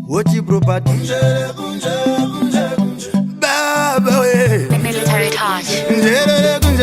Woti property. Baba we. Military touch.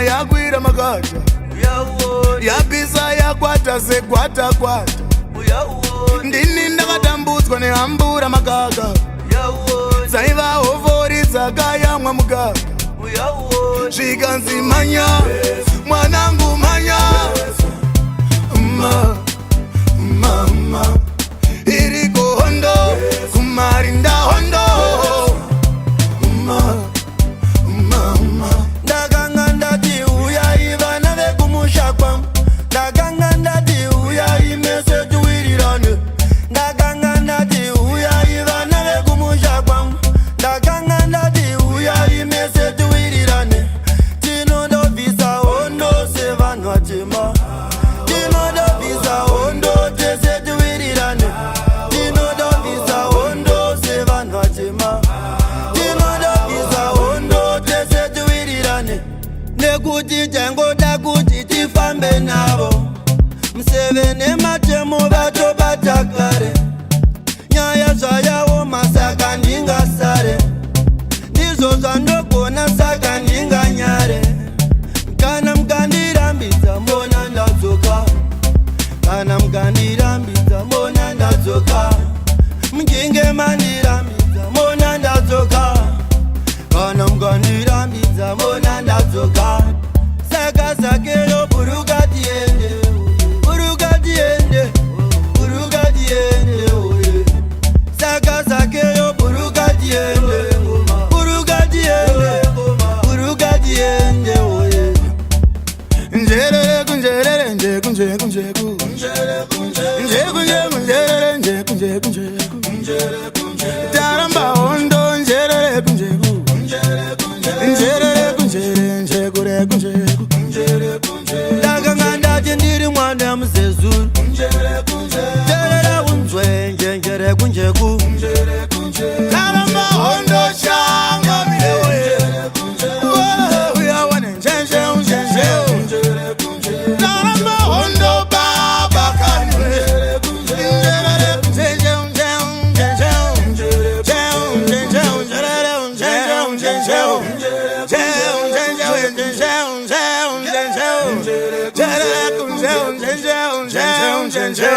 Yagwira magasha yapisa yakwata sekwata kwata ndini ndakatambudzwa nehambura magaga saiva hovori saka yamwa mugaga zvikanzi manya mwanangu manya mama iriko hondo kumarinda hondo nekuti changoda kuti tifambe navo Museveni matemo vatobata kare nyaya zvayawo masaka ndingasare ndizvo zvandogona saka ndinganyare kana mukandirambidza mbona ndadzoka kana mukandirambidza mbona ndadzoka muchinge mandirambidza mbona ndadzoka kana mukandirambidza mbona ndadzoka saka zakero buruka tiende buruka tiende buruka tiende saka zakero buruka tiende buruka tiende buruka tiende njerere kunjerere nje kunje kunje kunjerere kunjerere nje kunje kunje taramba hondo njerere kunje ndakanga ndati ndiri mwana muzezuru terera unzwe njenjere kunjeku taramba hondo shanga milewe uyawane njenje unjenje taramba hondo baba kaniwe njerere kunjenje unjenje unjenje